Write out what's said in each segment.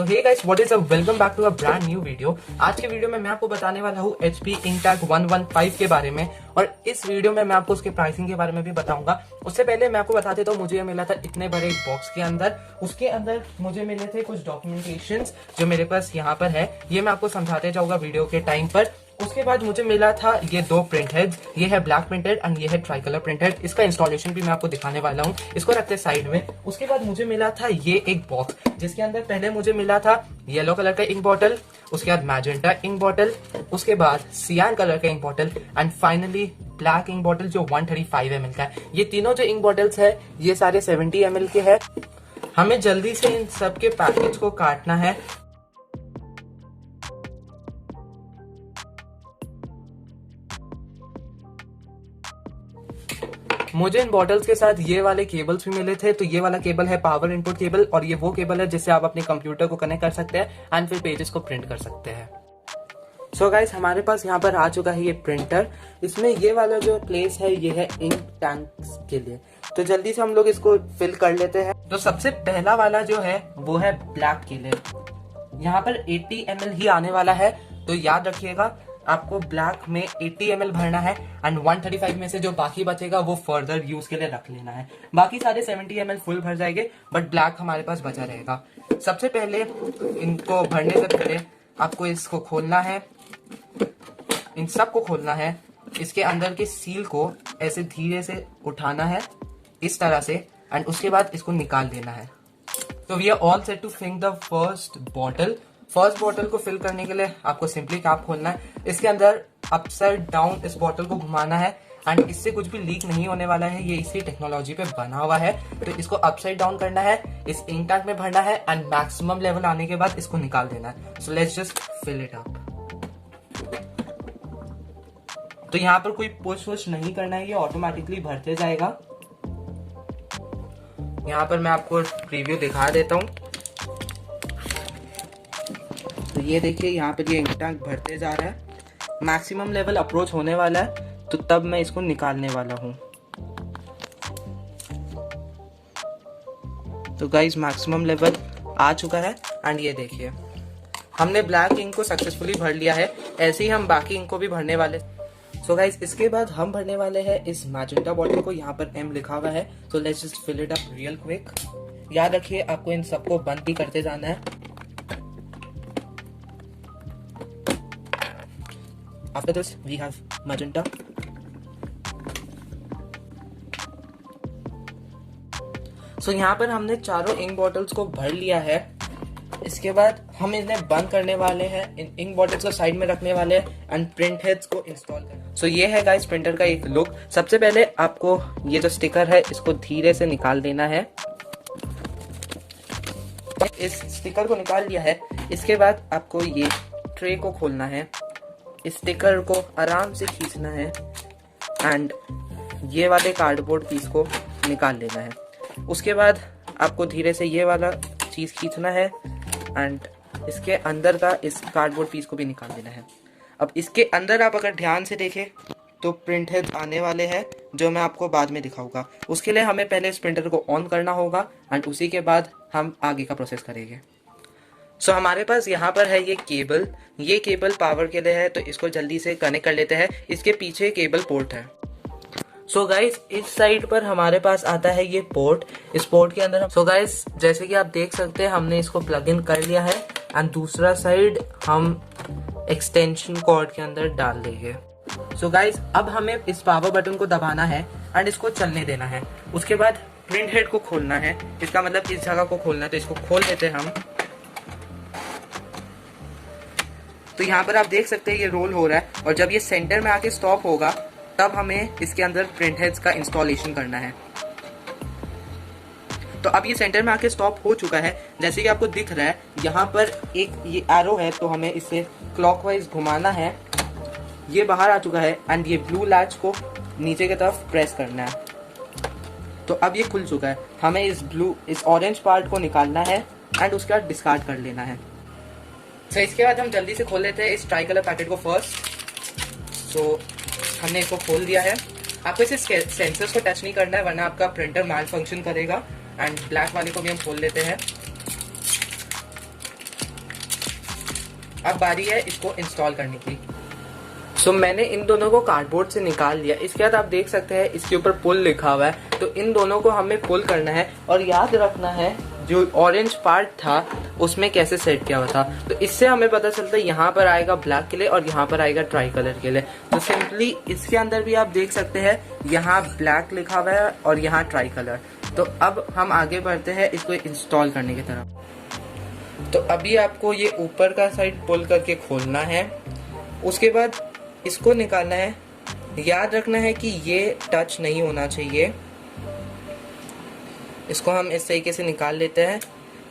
Hey guys, what is up, welcome back to a brand new video. आज के video में मैं आपको बताने वाला हूँ HP InkTank 115 के बारे में, और इस वीडियो में मैं आपको उसके प्राइसिंग के बारे में भी बताऊंगा। उससे पहले मैं आपको बता देता हूँ, मुझे ये मिला था इतने बड़े एक बॉक्स के अंदर। उसके अंदर मुझे मिले थे कुछ डॉक्यूमेंटेशन जो मेरे पास यहाँ पर है, ये मैं आपको समझाते जाऊंगा वीडियो के टाइम पर। उसके बाद मुझे मिला था ये दो प्रिंट हेड्स, ये है ब्लैक प्रिंटेड एंड ये है ट्राई कलर प्रिंटेड। इसका इंस्टॉलेशन भी मैं आपको दिखाने वाला हूँ, इसको रखते साइड में। उसके बाद मुझे मिला था ये एक बॉक्स, जिसके अंदर पहले मुझे मिला था येलो कलर का इंक बॉटल, उसके बाद मैजेंटा इंक बॉटल, उसके बाद सियान कलर का ink bottle and finally black ink bottle जो 135 ml का है। ये तीनों जो इंक बॉटल्स है ये सारे 70 ml के हैं। हमें जल्दी से इन सब के पैकेज को काटना है। मुझे इन बॉटल्स के साथ ये वाले केबल्स भी मिले थे। तो ये वाला केबल है पावर इनपुट केबल, और ये वो केबल है जिससे आप अपने कंप्यूटर को कनेक्ट कर सकते हैं एंड फिर पेजेस को प्रिंट कर सकते हैं। सो गाइस, हमारे पास यहाँ पर आ चुका है ये प्रिंटर। इसमें ये वाला जो प्लेस है ये है इंक टैंक्स के लिए, तो जल्दी से हम लोग इसको फिल कर लेते हैं। तो सबसे पहला वाला जो है वो है ब्लैक के लिए। यहाँ पर 80 ml ही आने वाला है, तो याद रखिएगा आपको ब्लैक में 80 ml भरना है एंड 135 में से जो बाकी बचेगा वो फर्दर यूज के लिए रख लेना है। बाकी सारे 70 ml फुल भर जाएंगे, बट ब्लैक हमारे पास बचा रहेगा। सबसे पहले इनको भरने से पहले आपको इसको खोलना है, इन सब को खोलना है। इसके अंदर के सील को ऐसे धीरे से उठाना है इस तरह से, एंड उसके बाद इसको निकाल देना है। तो we are all set to fill the first bottle. First bottle को फिल करने के लिए आपको सिंपली कैप खोलना है, इसके अंदर अपसाइड डाउन इस बॉटल को घुमाना है एंड इससे कुछ भी लीक नहीं होने वाला है, ये इसी टेक्नोलॉजी पे बना हुआ है। तो इसको अपसाइड डाउन करना है, इस इंक टैंक में भरना है एंड मैक्सिमम लेवल आने के बाद इसको निकाल देना है। So let's just fill it up. तो यहाँ पर कोई पुश वुश नहीं करना है, ये ऑटोमेटिकली भरते जाएगा। यहाँ पर मैं आपको प्रीव्यू दिखा देता हूँ। तो ये देखिए, यहाँ पर ये इंक टैंक भरते जा रहा है। मैक्सिमम लेवल अप्रोच होने वाला है, तो तब मैं इसको निकालने वाला हूँ। तो गाइस, मैक्सिमम लेवल आ चुका है एंड ये देखिए हमने ब्लैक इंक को सक्सेसफुली भर लिया है। ऐसे ही हम बाकी इंक को भी भरने वाले। सो गाइस, इसके बाद हम भरने वाले हैं इस मैजेंटा बॉटल को। यहाँ पर M लिखा हुआ है, so let's just fill it up real quick. याद रखिए आपको इन सबको बंद भी करते जाना है। After this, we have magenta. So यहाँ पर हमने चारों इंक बॉटल्स को भर लिया है। इसके बाद हम इन्हें बंद करने वाले हैं, इन इंक बॉटल्स को साइड में रखने वाले हैं एंड प्रिंट हेड्स को इंस्टॉल करना। सो ये है गाइस प्रिंटर का एक लुक। सबसे पहले आपको ये जो स्टिकर है इसको धीरे से निकाल देना है। इस स्टिकर को निकाल लिया है, इसके बाद आपको ये ट्रे को खोलना है, इस स्टिकर को आराम से खींचना है एंड ये वाले कार्डबोर्ड पीस को निकाल लेना है। उसके बाद आपको धीरे से ये वाला चीज़ खींचना है एंड इसके अंदर का इस कार्डबोर्ड पीस को भी निकाल देना है। अब इसके अंदर आप अगर ध्यान से देखें तो प्रिंट हेड आने वाले हैं, जो मैं आपको बाद में दिखाऊंगा। उसके लिए हमें पहले इस प्रिंटर को ऑन करना होगा एंड उसी के बाद हम आगे का प्रोसेस करेंगे। सो हमारे पास यहाँ पर है ये केबल पावर के लिए है, तो इसको जल्दी से कनेक्ट कर लेते हैं। इसके पीछे केबल पोर्ट है। सो गाइस, इस साइड पर हमारे पास आता है ये पोर्ट। इस पोर्ट के अंदर सो गाइस, जैसे कि आप देख सकते हैं हमने इसको प्लग इन कर लिया है एंड दूसरा साइड हम एक्सटेंशन कॉर्ड के अंदर डाल देंगे। सो गाइस, अब हमें इस पावर बटन को दबाना है एंड इसको चलने देना है। उसके बाद प्रिंट हेड को खोलना है, इसका मतलब इस जगह को खोलना है, तो इसको खोल देते हैं हम। तो यहाँ पर आप देख सकते हैं ये रोल हो रहा है, और जब ये सेंटर में आके स्टॉप होगा तब हमें इसके अंदर प्रिंट हेड्स का इंस्टॉलेशन करना है। तो अब ये सेंटर में आके स्टॉप हो चुका है, जैसे कि आपको दिख रहा है यहाँ पर एक ये एरो है, तो हमें इसे क्लॉकवाइज घुमाना है। ये बाहर आ चुका है एंड ये ब्लू लैच को नीचे की तरफ प्रेस करना है। तो अब ये खुल चुका है, हमें इस ऑरेंज पार्ट को निकालना है एंड उसके बाद डिस्कार्ड कर लेना है। तो इसके बाद हम जल्दी से खोल लेते हैं इस ट्राई कलर पैकेट को फर्स्ट। सो हमने इसको खोल दिया है। आपको इसे सेंसर्स को टच नहीं करना है, वरना आपका प्रिंटर मैल फंक्शन करेगा। एंड ब्लैक वाले को भी हम खोल लेते हैं। अब बारी है इसको इंस्टॉल करने की। सो मैंने इन दोनों को कार्डबोर्ड से निकाल लिया। इसके बाद आप देख सकते हैं इसके ऊपर पुल लिखा हुआ है, तो इन दोनों को हमें पुल करना है और याद रखना है जो ऑरेंज पार्ट था उसमें कैसे सेट किया हुआ था। तो इससे हमें पता चलता है यहाँ पर आएगा ब्लैक के लिए और यहाँ पर आएगा ट्राई कलर के लिए। तो सिंपली इसके अंदर भी आप देख सकते हैं यहाँ ब्लैक लिखा हुआ है और यहाँ ट्राई कलर। तो अब हम आगे बढ़ते हैं इसको इंस्टॉल करने की तरफ। तो अभी आपको ये ऊपर का साइड पुल करके खोलना है, उसके बाद इसको निकालना है। याद रखना है कि ये टच नहीं होना चाहिए। इसको हम इस तरीके से निकाल लेते हैं।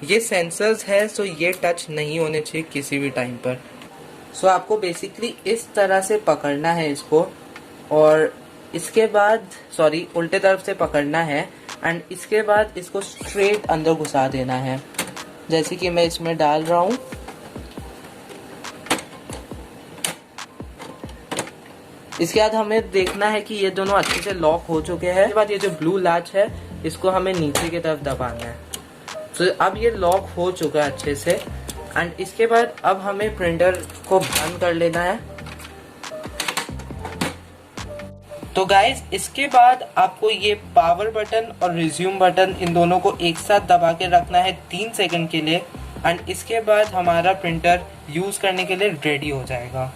ये सेंसर्स है, सो ये टच नहीं होने चाहिए किसी भी टाइम पर। सो आपको बेसिकली इस तरह से पकड़ना है इसको और इसके बाद उल्टे तरफ से पकड़ना है एंड इसके बाद इसको स्ट्रेट अंदर घुसा देना है, जैसे कि मैं इसमें डाल रहा हूँ। इसके बाद हमें देखना है कि ये दोनों अच्छे से लॉक हो चुके हैं। इसके बाद ये जो ब्लू लैच है इसको हमें नीचे की तरफ दबाना है। तो अब ये लॉक हो चुका है अच्छे से एंड इसके बाद अब हमें प्रिंटर को बंद कर लेना है। तो गाइज इसके बाद आपको ये पावर बटन और रिज्यूम बटन इन दोनों को एक साथ दबा के रखना है 3 सेकंड के लिए एंड इसके बाद हमारा प्रिंटर यूज करने के लिए रेडी हो जाएगा।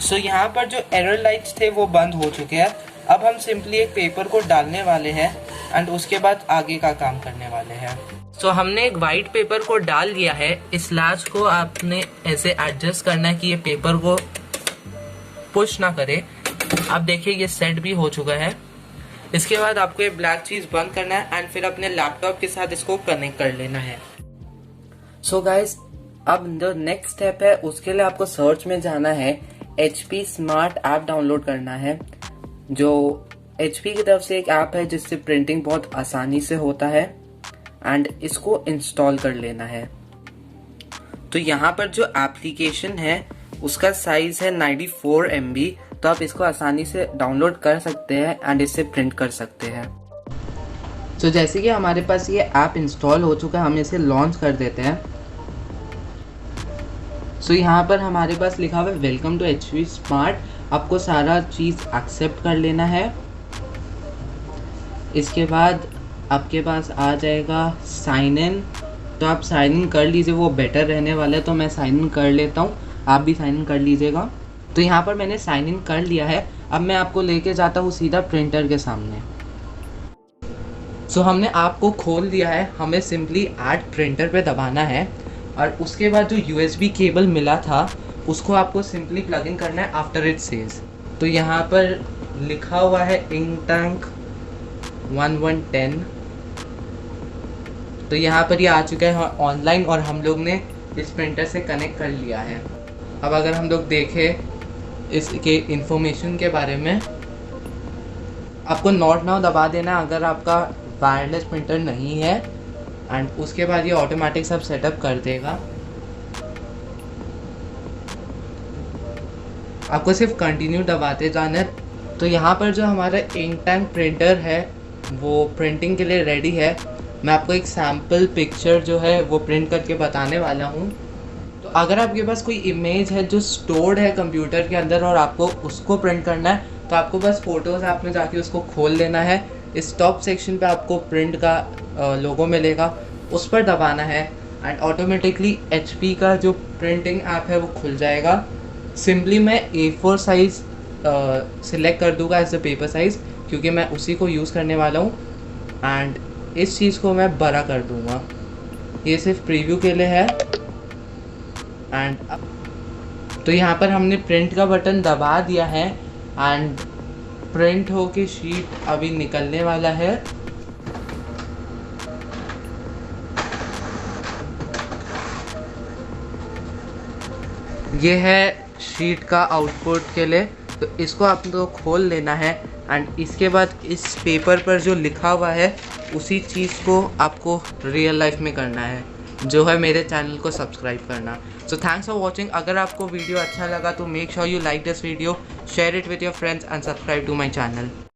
सो यहाँ पर जो एरर लाइट्स थे वो बंद हो चुके हैं। अब हम सिंपली एक पेपर को डालने वाले हैं एंड उसके बाद आगे का काम करने वाले हैं। सो हमने एक वाइट पेपर को डाल दिया है। इस लैच को आपने ऐसे एडजस्ट करना है कि ये पेपर को पुश ना करे। अब देखिए ये सेट भी हो चुका है। इसके बाद आपको ये ब्लैक चीज बंद करना है एंड फिर अपने लैपटॉप के साथ इसको कनेक्ट कर लेना है। सो गाइज अब जो नेक्स्ट स्टेप है उसके लिए आपको सर्च में जाना है, HP स्मार्ट ऐप डाउनलोड करना है। जो HP की तरफ से एक ऐप है जिससे प्रिंटिंग बहुत आसानी से होता है एंड इसको इंस्टॉल कर लेना है। तो यहाँ पर जो एप्लीकेशन है उसका साइज है 94 MB, तो आप इसको आसानी से डाउनलोड कर सकते हैं एंड इससे प्रिंट कर सकते हैं। तो जैसे कि हमारे पास ये ऐप इंस्टॉल हो चुका है, हम इसे लॉन्च कर देते हैं। सो यहाँ पर हमारे पास लिखा हुआ है वेलकम टू HP स्मार्ट। आपको सारा चीज़ एक्सेप्ट कर लेना है। इसके बाद आपके पास आ जाएगा साइन इन, तो आप साइन इन कर लीजिए, वो बेटर रहने वाला है। तो मैं साइन इन कर लेता हूँ, आप भी साइन इन कर लीजिएगा। तो यहाँ पर मैंने साइन इन कर लिया है। अब मैं आपको लेके जाता हूँ सीधा प्रिंटर के सामने। सो हमने आपको खोल दिया है, हमें सिंपली ऐड प्रिंटर पे दबाना है और उसके बाद जो USB केबल मिला था उसको आपको सिंपली प्लग इन करना है आफ्टर इट सेज। तो यहाँ पर लिखा हुआ है इंकटैंक 1110। तो यहाँ पर ये आ चुका है ऑनलाइन और हम लोग ने इस प्रिंटर से कनेक्ट कर लिया है। अब अगर हम लोग देखें इसके इंफॉर्मेशन के बारे में, आपको नॉट नाउ दबा देना है अगर आपका वायरलेस प्रिंटर नहीं है एंड उसके बाद ये ऑटोमेटिक सब सेटअप कर देगा। आपको सिर्फ कंटिन्यू दबाते जाना है। तो यहाँ पर जो हमारा इंकटैंक प्रिंटर है वो प्रिंटिंग के लिए रेडी है। मैं आपको एक सैम्पल पिक्चर जो है वो प्रिंट करके बताने वाला हूँ। तो अगर आपके पास कोई इमेज है जो स्टोर्ड है कंप्यूटर के अंदर और आपको उसको प्रिंट करना है, तो आपको बस फोटोज़ ऐप में जाके उसको खोल लेना है। इस टॉप सेक्शन पे आपको प्रिंट का लोगो मिलेगा, उस पर दबाना है एंड ऑटोमेटिकली HP का जो प्रिंटिंग ऐप है वो खुल जाएगा। सिंपली मैं A4 साइज़ सिलेक्ट कर दूंगा एज अ पेपर साइज़, क्योंकि मैं उसी को यूज़ करने वाला हूँ एंड इस चीज़ को मैं बड़ा कर दूंगा। ये सिर्फ प्रीव्यू के लिए है एंड तो यहाँ पर हमने प्रिंट का बटन दबा दिया है एंड प्रिंट हो के शीट अभी निकलने वाला है। ये है शीट का आउटपुट के लिए। तो इसको आपको खोल लेना है एंड इसके बाद इस पेपर पर जो लिखा हुआ है उसी चीज़ को आपको रियल लाइफ में करना है, जो है मेरे चैनल को सब्सक्राइब करना। So thanks for watching. अगर आपको वीडियो अच्छा लगा तो make sure you like this video, share it with your friends and subscribe to my channel.